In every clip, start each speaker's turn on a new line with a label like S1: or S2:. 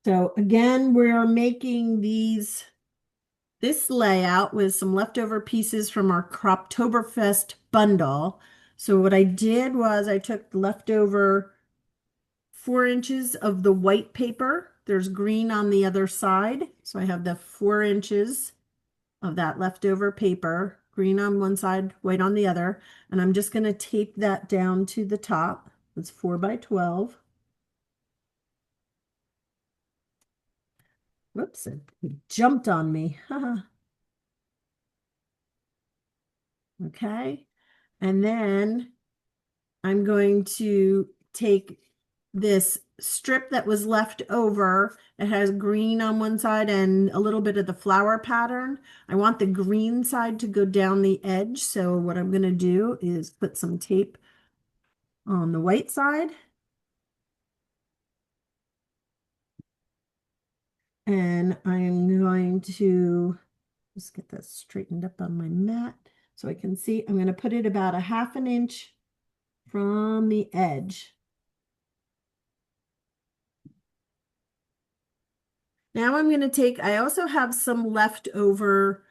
S1: So again, we're making this layout with some leftover pieces from our Croptoberfest bundle. So what I did was I took leftover 4 inches of the white paper. There's green on the other side. So I have the 4 inches of that leftover paper, green on one side, white on the other. And I'm just going to tape that down to the top. It's 4 by 12. Whoops, it jumped on me. Okay. And then I'm going to take this strip that was left over. It has green on one side and a little bit of the flower pattern. I want the green side to go down the edge. So what I'm going to do is put some tape on the white side. And I'm going to just get this straightened up on my mat so I can see. I'm going to put it about a 1/2 inch from the edge. Now I'm going to take, I also have some leftover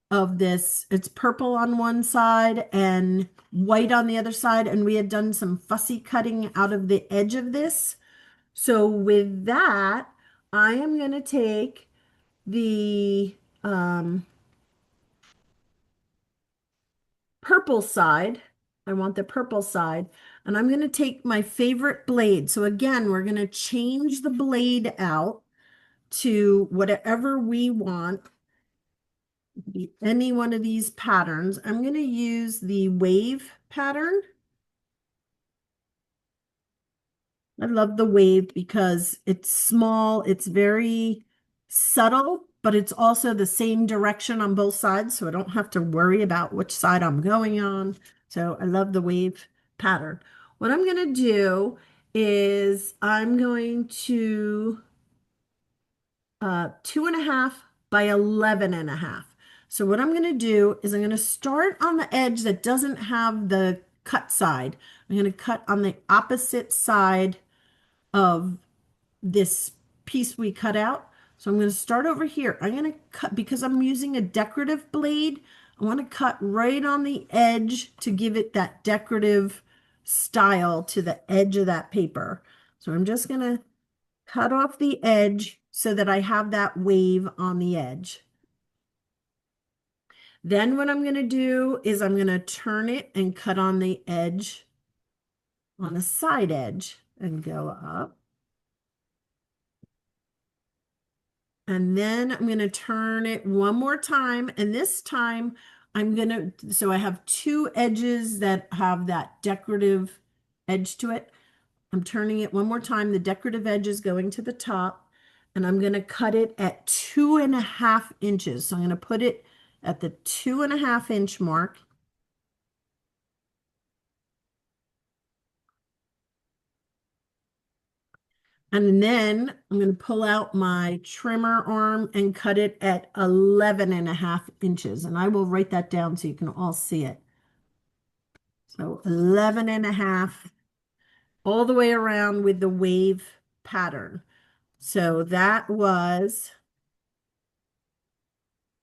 S1: of this. It's purple on one side and white on the other side. And we had done some fussy cutting out of the edge of this. So with that, I am going to take the purple side. I want the purple side. And I'm going to take my favorite blade. So again, we're going to change the blade out to whatever we want. Be any one of these patterns. I'm going to use the wave pattern. I love the wave because it's small, it's very subtle, but it's also the same direction on both sides, so I don't have to worry about which side I'm going on. So I love the wave pattern. What I'm going to do is I'm going to 2.5 by 11.5. So what I'm going to do is I'm going to start on the edge that doesn't have the cut side. I'm going to cut on the opposite side of this piece we cut out. So I'm going to start over here. I'm going to cut because I'm using a decorative blade. I want to cut right on the edge to give it that decorative style to the edge of that paper. So I'm just going to cut off the edge so that I have that wave on the edge. Then what I'm going to do is I'm going to turn it and cut on the edge, on the side edge, and go up. And then I'm going to turn it one more time. And this time I'm going to, so I have two edges that have that decorative edge to it. I'm turning it one more time. The decorative edge is going to the top, and I'm going to cut it at 2.5 inches. So I'm going to put it at the 2.5 inch mark. And then I'm going to pull out my trimmer arm and cut it at 11.5 inches. And I will write that down so you can all see it. So 11.5 all the way around with the wave pattern. So that was,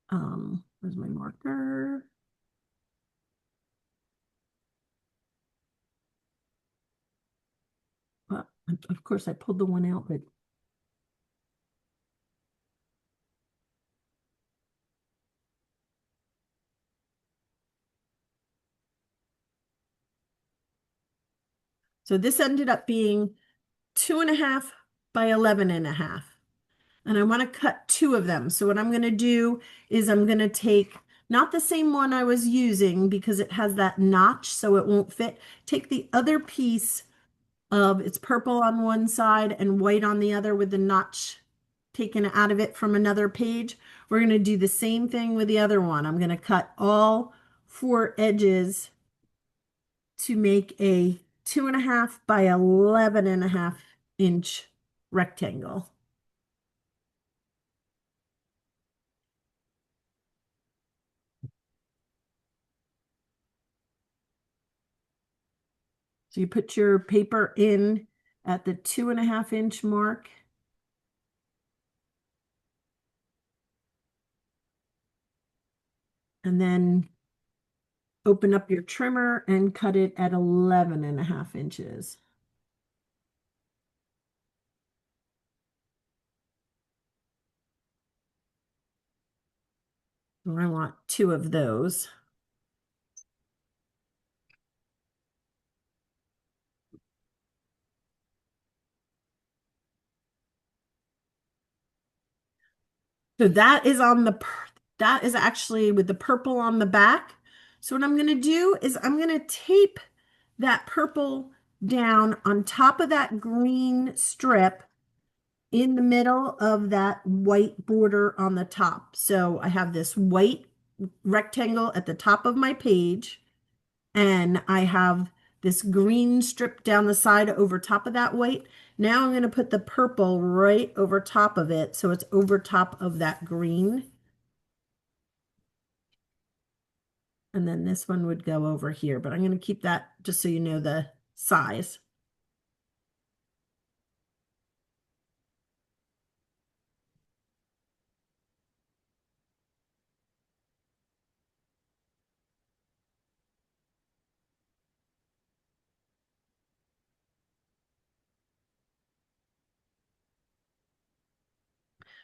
S1: where's my marker? Well, of course I pulled the one out, but so this ended up being 2.5 by 11.5. And I want to cut two of them. So what I'm going to do is I'm going to take not the same one I was using because it has that notch so it won't fit. Take the other piece of it's purple on one side and white on the other with the notch taken out of it from another page. We're going to do the same thing with the other one. I'm going to cut all 4 edges to make a 2.5 by 11.5 inch rectangle. So you put your paper in at the 2.5 inch mark. and then open up your trimmer and cut it at 11.5 inches. And I want two of those. So that is on that is actually with the purple on the back. So what I'm going to do is I'm going to tape that purple down on top of that green strip in the middle of that white border on the top. So I have this white rectangle at the top of my page, and I have this green strip down the side over top of that white. Now I'm going to put the purple right over top of it, so it's over top of that green. And then this one would go over here, but I'm going to keep that just so you know the size.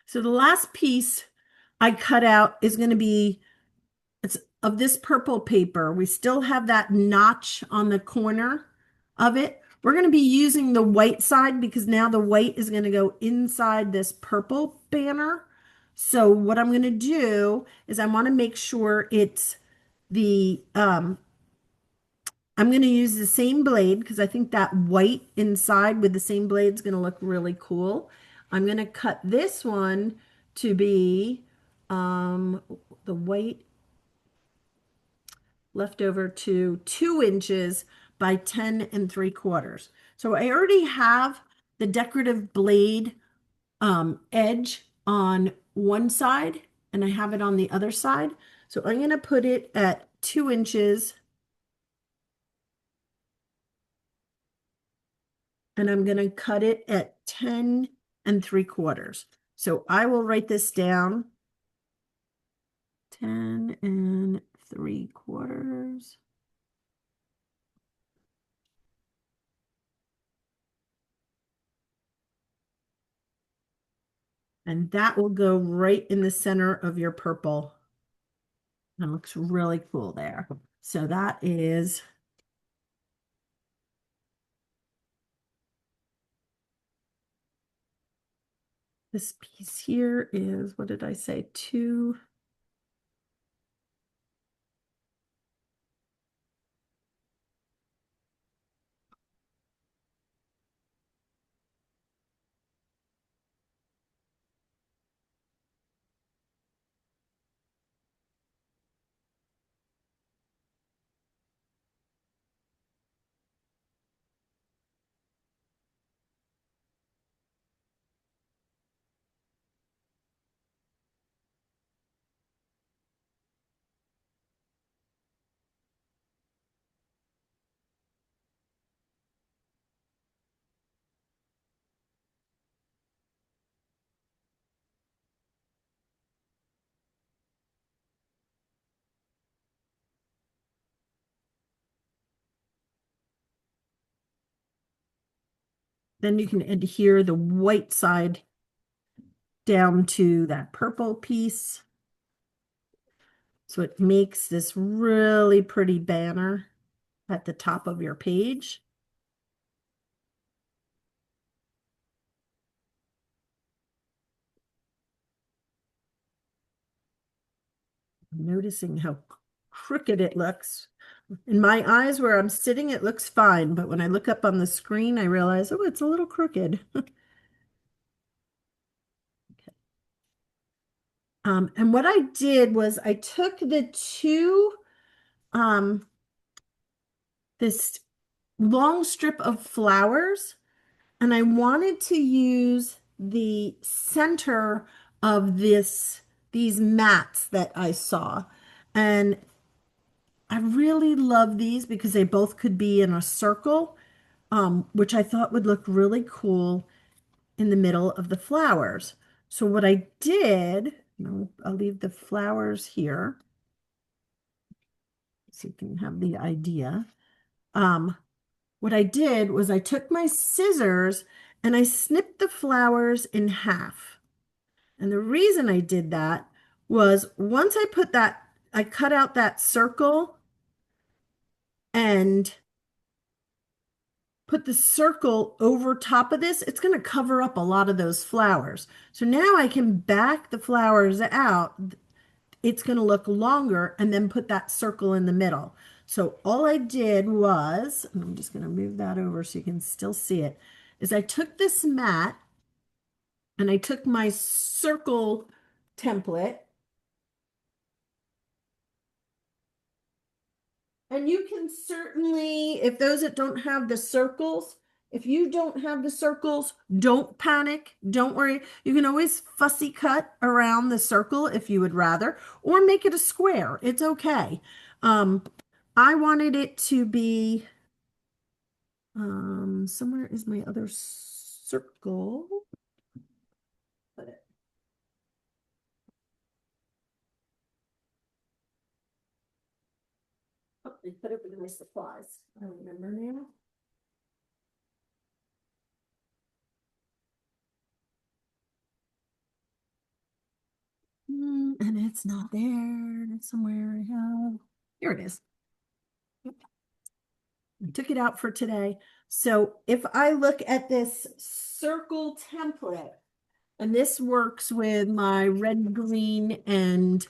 S1: So the last piece I cut out is going to be it's of this purple paper. We still have that notch on the corner of it. We're going to be using the white side because now the white is going to go inside this purple banner. So what I'm going to do is I want to make sure it's the I'm going to use the same blade because I think that white inside with the same blade is going to look really cool. I'm going to cut this one to be um, the white left over to 2 inches by 10 3/4. So I already have the decorative blade edge on one side and I have it on the other side. So I'm going to put it at 2 inches and I'm going to cut it at 10 3/4. So I will write this down 10 3/4. And that will go right in the center of your purple. That looks really cool there. So that is this piece here is, what did I say? 2. Then you can adhere the white side down to that purple piece. So it makes this really pretty banner at the top of your page. I'm noticing how crooked it looks. In my eyes where I'm sitting, it looks fine, but when I look up on the screen, I realize, oh, it's a little crooked. And what I did was I took the two, um, this long strip of flowers, and I wanted to use the center of these mats that I saw. And I really love these because they both could be in a circle, which I thought would look really cool in the middle of the flowers. So what I did, I'll leave the flowers here. so you can have the idea. Um, what I did was I took my scissors and I snipped the flowers in half. And the reason I did that was once I put that, I cut out that circle and put the circle over top of this, it's going to cover up a lot of those flowers. So now I can back the flowers out. It's going to look longer and then put that circle in the middle. So all I did was, and I'm just going to move that over so you can still see it, is I took this mat and I took my circle template. And you can certainly, if those that don't have the circles, if you don't have the circles, don't panic. Don't worry. You can always fussy cut around the circle if you would rather, or make it a square. It's okay. Um, I wanted it to be, somewhere is my other circle. Put it. Oh, I put it with my supplies. I remember now. And it's not there. It's somewhere I have. Here it is. Yep. I took it out for today. So if I look at this circle template, and this works with my red, green, and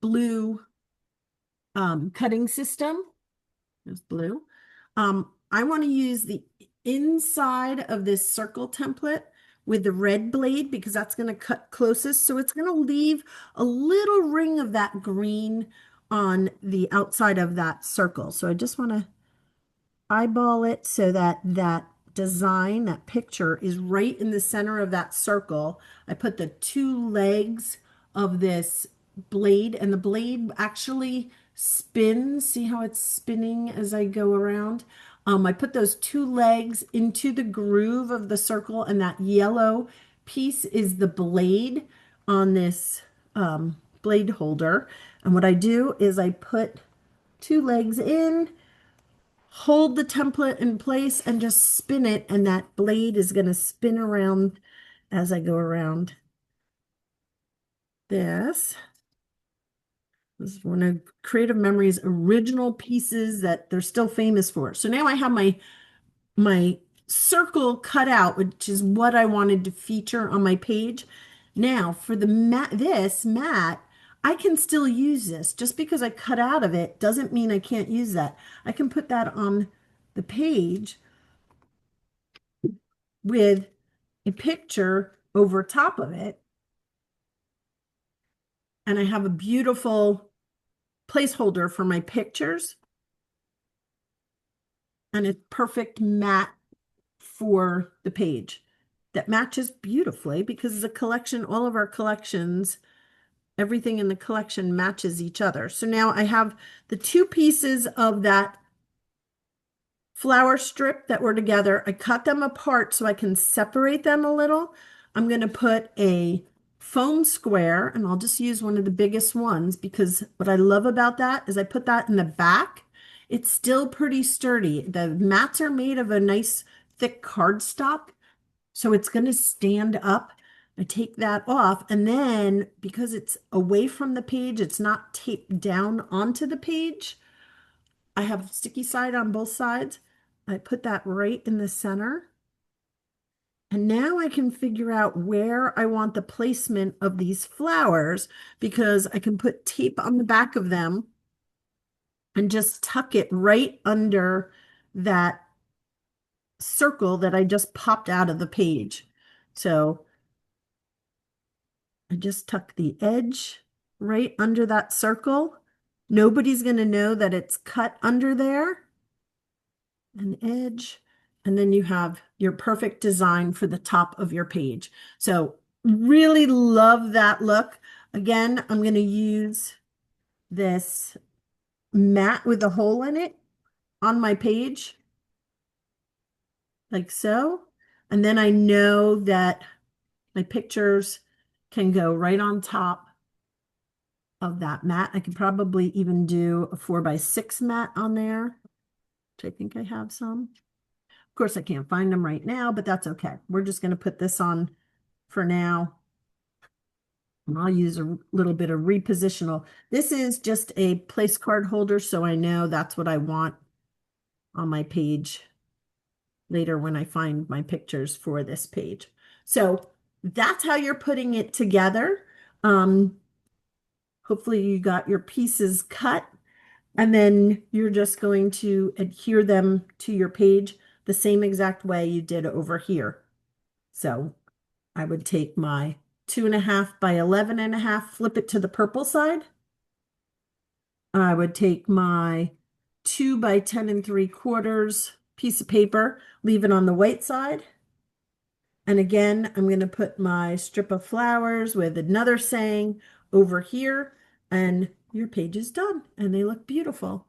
S1: blue cutting system. There's blue. I want to use the inside of this circle template with the red blade because that's going to cut closest. So it's going to leave a little ring of that green on the outside of that circle. So I just want to eyeball it so that that design, that picture is right in the center of that circle. I put the two legs of this blade and the blade actually spins. See how it's spinning as I go around? I put those two legs into the groove of the circle and that yellow piece is the blade on this blade holder. And what I do is I put two legs in, hold the template in place and just spin it, and that blade is going to spin around as I go around this. This is one of Creative Memories' original pieces that they're still famous for. So now I have my circle cut out, which is what I wanted to feature on my page. Now for the mat, this mat, I can still use this. Just because I cut out of it doesn't mean I can't use that. I can put that on the page with a picture over top of it. And I have a beautiful placeholder for my pictures and a perfect mat for the page that matches beautifully because the collection, all of our collections, everything in the collection matches each other. So now I have the two pieces of that flower strip that were together. I cut them apart so I can separate them a little. I'm going to put a foam square, and I'll just use one of the biggest ones because what I love about that is I put that in the back. It's still pretty sturdy. The mats are made of a nice thick cardstock, so it's going to stand up. I take that off, and then because it's away from the page, it's not taped down onto the page. I have sticky side on both sides. I put that right in the center. And now I can figure out where I want the placement of these flowers because I can put tape on the back of them and just tuck it right under that circle that I just popped out of the page. So I just tuck the edge right under that circle. Nobody's going to know that it's cut under there. An edge, and then you have your perfect design for the top of your page. So really love that look. Again, I'm going to use this mat with a hole in it on my page, like so. And then I know that my pictures can go right on top of that mat. I could probably even do a 4x6 mat on there, which I think I have some. Of course, I can't find them right now, but that's okay. We're just going to put this on for now. And I'll use a little bit of repositional. This is just a place card holder, so I know that's what I want on my page later when I find my pictures for this page. So that's how you're putting it together. Um, Hopefully you got your pieces cut, and then you're just going to adhere them to your page the same exact way you did over here. So I would take my 2.5 by 11.5, flip it to the purple side. I would take my 2 by 10 3/4 piece of paper, leave it on the white side. And again, I'm going to put my strip of flowers with another saying over here, and your page is done and they look beautiful.